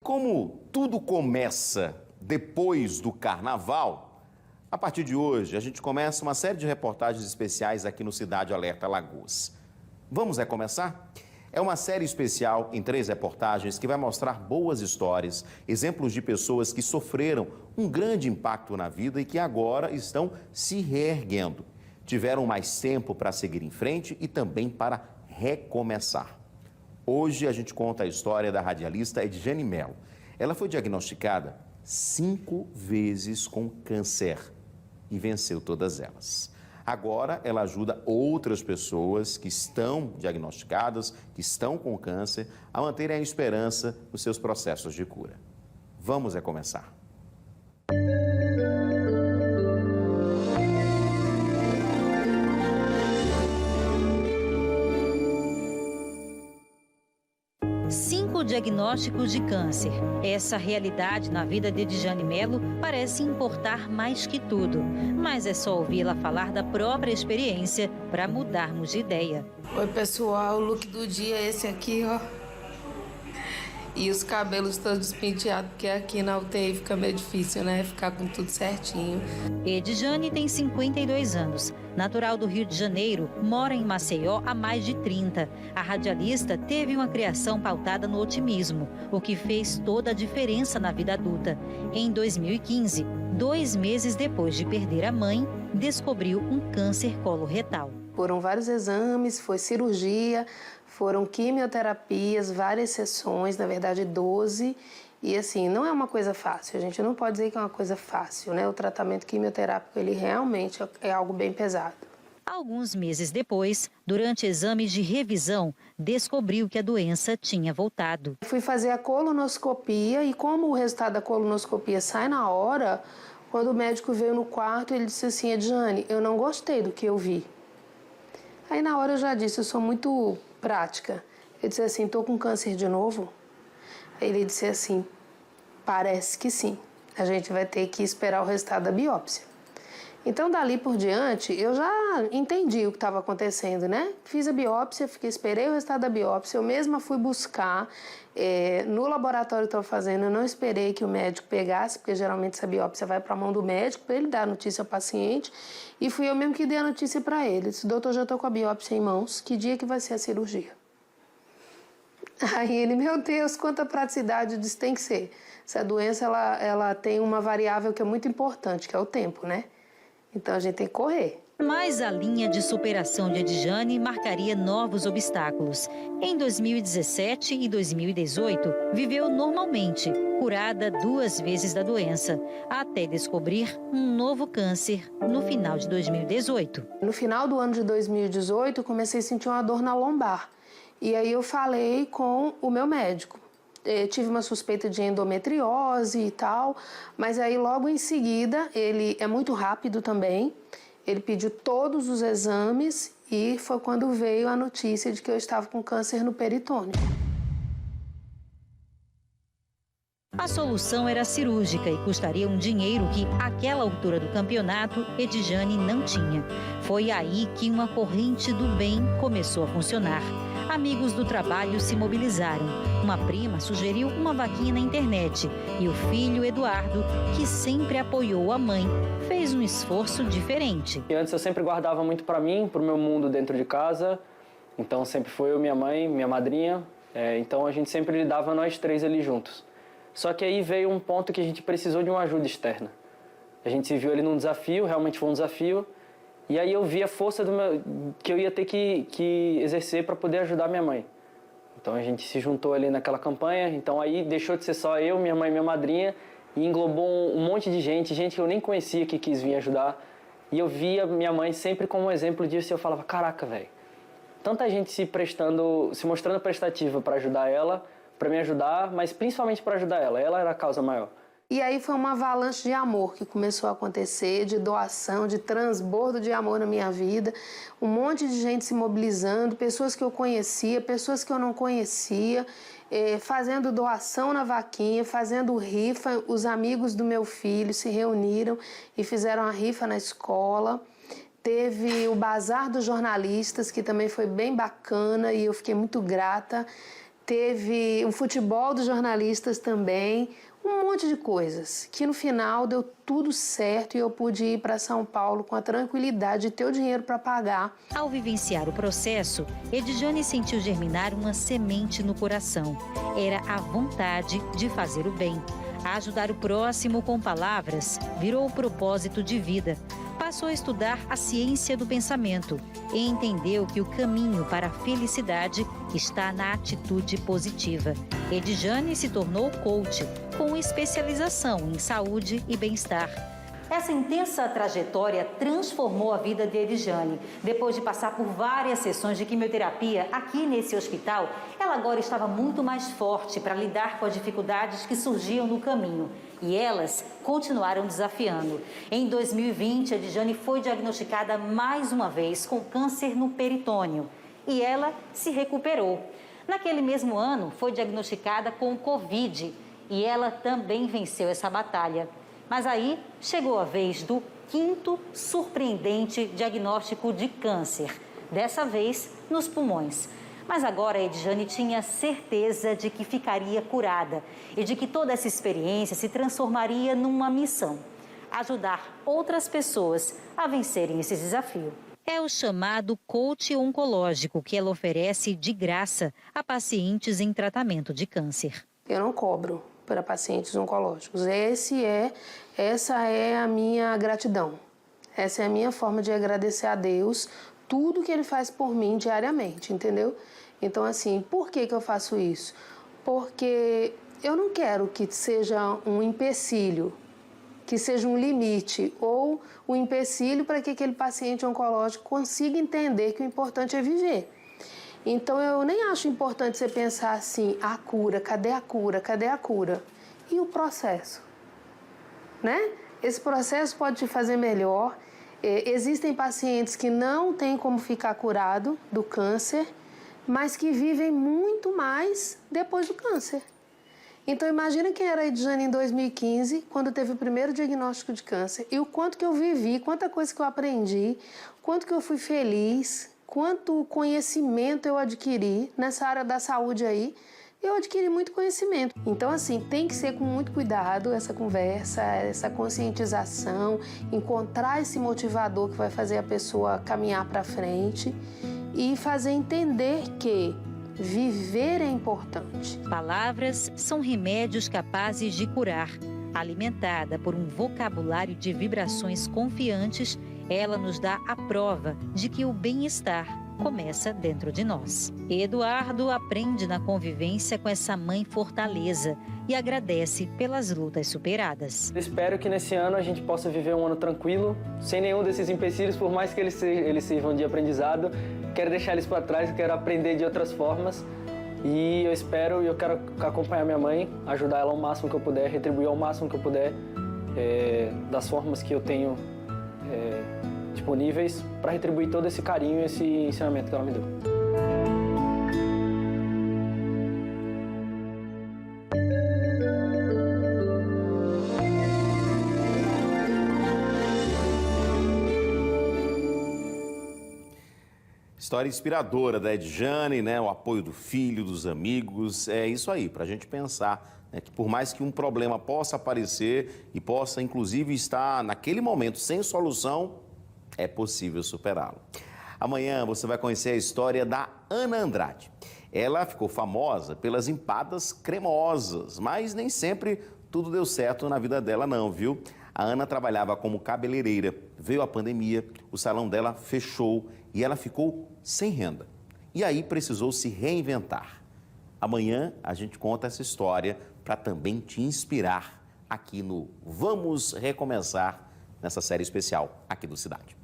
Como tudo começa depois do carnaval, a partir de hoje a gente começa uma série de reportagens especiais aqui no Cidade Alerta Alagoas. Vamos recomeçar? É uma série especial em 3 reportagens que vai mostrar boas histórias, exemplos de pessoas que sofreram um grande impacto na vida e que agora estão se reerguendo. Tiveram mais tempo para seguir em frente e também para recomeçar. Hoje a gente conta a história da radialista Edjane Mello. Ela foi diagnosticada 5 vezes com câncer e venceu todas elas. Agora ela ajuda outras pessoas que estão diagnosticadas, que estão com câncer, a manterem a esperança nos seus processos de cura. Vamos recomeçar. Diagnósticos de câncer. Essa realidade na vida de Edjane Mello parece importar mais que tudo, mas é só ouvi-la falar da própria experiência para mudarmos de ideia. Oi pessoal, o look do dia é esse aqui, ó. E os cabelos todos penteados, porque aqui na UTI fica meio difícil, né? Ficar com tudo certinho. Edjane tem 52 anos. Natural do Rio de Janeiro, mora em Maceió há mais de 30. A radialista teve uma criação pautada no otimismo, o que fez toda a diferença na vida adulta. Em 2015, 2 meses depois de perder a mãe, descobriu um câncer coloretal. Foram vários exames, foi cirurgia, foram quimioterapias, várias sessões, na verdade 12. E assim, não é uma coisa fácil, a gente não pode dizer que é uma coisa fácil, né? O tratamento quimioterápico, ele realmente é algo bem pesado. Alguns meses depois, durante exames de revisão, descobriu que a doença tinha voltado. Fui fazer a colonoscopia e como o resultado da colonoscopia sai na hora, quando o médico veio no quarto, ele disse assim: Edjane, eu não gostei do que eu vi. Aí na hora eu já disse, eu sou muito prática. Eu disse assim, tô com câncer de novo? Ele disse assim, parece que sim. A gente vai ter que esperar o resultado da biópsia. Então, dali por diante, eu já entendi o que estava acontecendo, né? Fiz a biópsia, esperei o resultado da biópsia. Eu mesma fui buscar no laboratório que estava fazendo. Eu não esperei que o médico pegasse, porque geralmente essa biópsia vai para a mão do médico, para ele dar a notícia ao paciente. E fui eu mesmo que dei a notícia para ele. Disse, doutor, já estou com a biópsia em mãos. Que dia que vai ser a cirurgia? Aí ele, meu Deus, quanta praticidade. Eu disse, tem que ser. Essa doença, ela tem uma variável que é muito importante, que é o tempo, né? Então a gente tem que correr. Mas a linha de superação de Edjane marcaria novos obstáculos. Em 2017 e 2018, viveu normalmente, curada 2 vezes da doença, até descobrir um novo câncer no final de 2018. No final do ano de 2018, eu comecei a sentir uma dor na lombar. E aí eu falei com o meu médico. Tive uma suspeita de endometriose e tal, mas aí logo em seguida, ele é muito rápido também, ele pediu todos os exames e foi quando veio a notícia de que eu estava com câncer no peritônio. A solução era cirúrgica e custaria um dinheiro que, àquela altura do campeonato, Edjane não tinha. Foi aí que uma corrente do bem começou a funcionar. Amigos do trabalho se mobilizaram. Uma prima sugeriu uma vaquinha na internet e o filho Eduardo, que sempre apoiou a mãe, fez um esforço diferente. E antes eu sempre guardava muito para mim, para o meu mundo dentro de casa. Então sempre foi eu, minha mãe, minha madrinha. Então a gente sempre lidava nós 3 ali juntos. Só que aí veio um ponto que a gente precisou de uma ajuda externa. A gente se viu ali num desafio, realmente foi um desafio. E aí eu vi a força que eu ia ter que exercer para poder ajudar minha mãe. Então a gente se juntou ali naquela campanha. Então aí deixou de ser só eu, minha mãe e minha madrinha. E englobou um monte de gente que eu nem conhecia que quis vir ajudar. E eu via minha mãe sempre como um exemplo disso. E eu falava, caraca, velho. Tanta gente se mostrando prestativa para ajudar ela, para me ajudar, mas principalmente para ajudar ela. Ela era a causa maior. E aí foi uma avalanche de amor que começou a acontecer, de doação, de transbordo de amor na minha vida. Um monte de gente se mobilizando, pessoas que eu conhecia, pessoas que eu não conhecia, fazendo doação na vaquinha, fazendo rifa. Os amigos do meu filho se reuniram e fizeram a rifa na escola. Teve o Bazar dos Jornalistas, que também foi bem bacana e eu fiquei muito grata. teve o futebol dos jornalistas também, um monte de coisas, que no final deu tudo certo e eu pude ir para São Paulo com a tranquilidade de ter o dinheiro para pagar. Ao vivenciar o processo, Edjane sentiu germinar uma semente no coração. Era a vontade de fazer o bem. Ajudar o próximo com palavras virou o propósito de vida. Passou a estudar a ciência do pensamento e entendeu que o caminho para a felicidade está na atitude positiva. Edjane se tornou coach, com especialização em saúde e bem-estar. Essa intensa trajetória transformou a vida de Edjane. Depois de passar por várias sessões de quimioterapia aqui nesse hospital, ela agora estava muito mais forte para lidar com as dificuldades que surgiam no caminho. E elas continuaram desafiando. Em 2020, Edjane foi diagnosticada mais uma vez com câncer no peritônio. E ela se recuperou. Naquele mesmo ano, foi diagnosticada com Covid. E ela também venceu essa batalha. Mas aí chegou a vez do 5º surpreendente diagnóstico de câncer, dessa vez nos pulmões. Mas agora a Edjane tinha certeza de que ficaria curada e de que toda essa experiência se transformaria numa missão: ajudar outras pessoas a vencerem esse desafio. É o chamado coach oncológico que ela oferece de graça a pacientes em tratamento de câncer. Eu não cobro para pacientes oncológicos. Essa é a minha gratidão. Essa é a minha forma de agradecer a Deus tudo que Ele faz por mim diariamente, entendeu? Então, assim, por que eu faço isso? Porque eu não quero que seja um empecilho, que seja um limite ou um empecilho para que aquele paciente oncológico consiga entender que o importante é viver. Então, eu nem acho importante você pensar assim, a cura, cadê a cura, cadê a cura? E o processo, né? Esse processo pode te fazer melhor. Existem pacientes que não têm como ficar curado do câncer, mas que vivem muito mais depois do câncer. Então, imagina quem era a Edjane em 2015, quando teve o primeiro diagnóstico de câncer, e o quanto que eu vivi, quanta coisa que eu aprendi, quanto que eu fui feliz, quanto conhecimento eu adquiri nessa área da saúde aí. Eu adquiri muito conhecimento. Então, assim, tem que ser com muito cuidado essa conversa, essa conscientização, encontrar esse motivador que vai fazer a pessoa caminhar para frente e fazer entender que viver é importante. Palavras são remédios capazes de curar. Alimentada por um vocabulário de vibrações confiantes, ela nos dá a prova de que o bem-estar começa dentro de nós. Eduardo aprende na convivência com essa mãe fortaleza e agradece pelas lutas superadas. Espero que nesse ano a gente possa viver um ano tranquilo, sem nenhum desses empecilhos, por mais que eles sirvam de aprendizado. Quero deixar eles para trás, quero aprender de outras formas. E eu quero acompanhar minha mãe, ajudar ela ao máximo que eu puder, retribuir ao máximo que eu puder, das formas que eu tenho disponíveis, para retribuir todo esse carinho e esse ensinamento que ela me deu. História inspiradora da Edjane, né? O apoio do filho, dos amigos, é isso aí, para a gente pensar, né, que por mais que um problema possa aparecer e possa, inclusive, estar naquele momento sem solução, é possível superá-lo. Amanhã você vai conhecer a história da Ana Andrade. Ela ficou famosa pelas empadas cremosas, mas nem sempre tudo deu certo na vida dela não, viu? A Ana trabalhava como cabeleireira, veio a pandemia, o salão dela fechou e ela ficou sem renda. E aí precisou se reinventar. Amanhã a gente conta essa história para também te inspirar aqui no Vamos Recomeçar, nessa série especial aqui do Cidade.